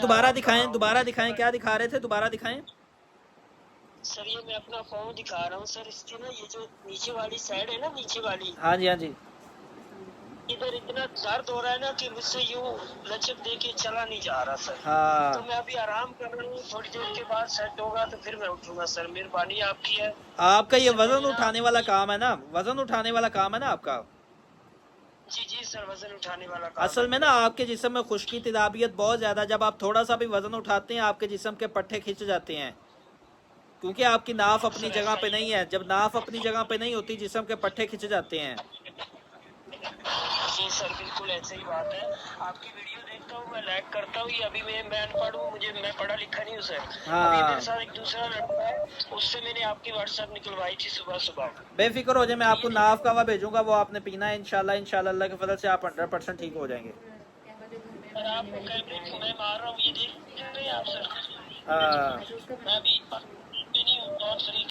دوبارہ دکھائیں کیا دکھا رہے تھے، دوبارہ دکھائیں سر یہ میں اپنا فون دکھا رہا ہوں سر، اس کی نا یہ جو نیچے والی سائڈ ہے نا، نیچے والی، ہاں جی ہاں جی ادھر اتنا درد ہو رہا ہے نا کہ مجھ سے یوں لچک دے کے چلا نہیں جا رہا سر۔ ہاں تو میں ابھی آرام کر رہا ہوں، تھوڑی دیر کے بعد سیٹ ہوگا تو پھر میں اٹھوں گا سر، مہربانی آپ کی ہے۔ آپ کا یہ اس سے وزن پہلے نا اٹھانے والا کام ہے نا، وزن اٹھانے والا کام ہے نا آپ کا؟ جی جی سر، وزن اٹھانے والا کام اصل ہے میں نا میرا۔ آپ کے جسم میں خشکی تدابیت بہت زیادہ، جب آپ تھوڑا سا بھی وزن اٹھاتے ہیں آپ کے جسم کے پٹھے کھنچ جاتے ہیں، کیونکہ آپ کی ناف اپنی سر جگہ ایسا پہ ہی نہیں ہے، جب ناف اپنی جگہ پہ نہیں ہوتی جسم کے پٹھے کھنچ جاتے ہیں۔ جی سر بالکل ایسے ہی بات ہے، آپ کی ویڈیو دیکھتا ہوں، میں لائک کرتا ہوں، یہ ابھی میں ان پڑھ ہوں، میں پڑھا لکھا نہیں ہوں سر۔ ابھی ہاں میرے ساتھ ایک دوسرا لڑکا ہے، اس سے میں نے آپ کی واٹس ایپ نکلوائی تھی صبح صبح۔ بے فکر ہو جائے، میں تو آپ یہ کو ناف کا ہوا بھیجوں گا، وہ آپ نے پینا ہے انشاءاللہ اللہ کے فضل سے آپ 100% ٹھیک ہو جائیں گے۔ سر آپ کو کیمرے میں مار رہا ہوں، یہ دیکھ رہے ہیں آپ سر؟ ہاں میں ابھی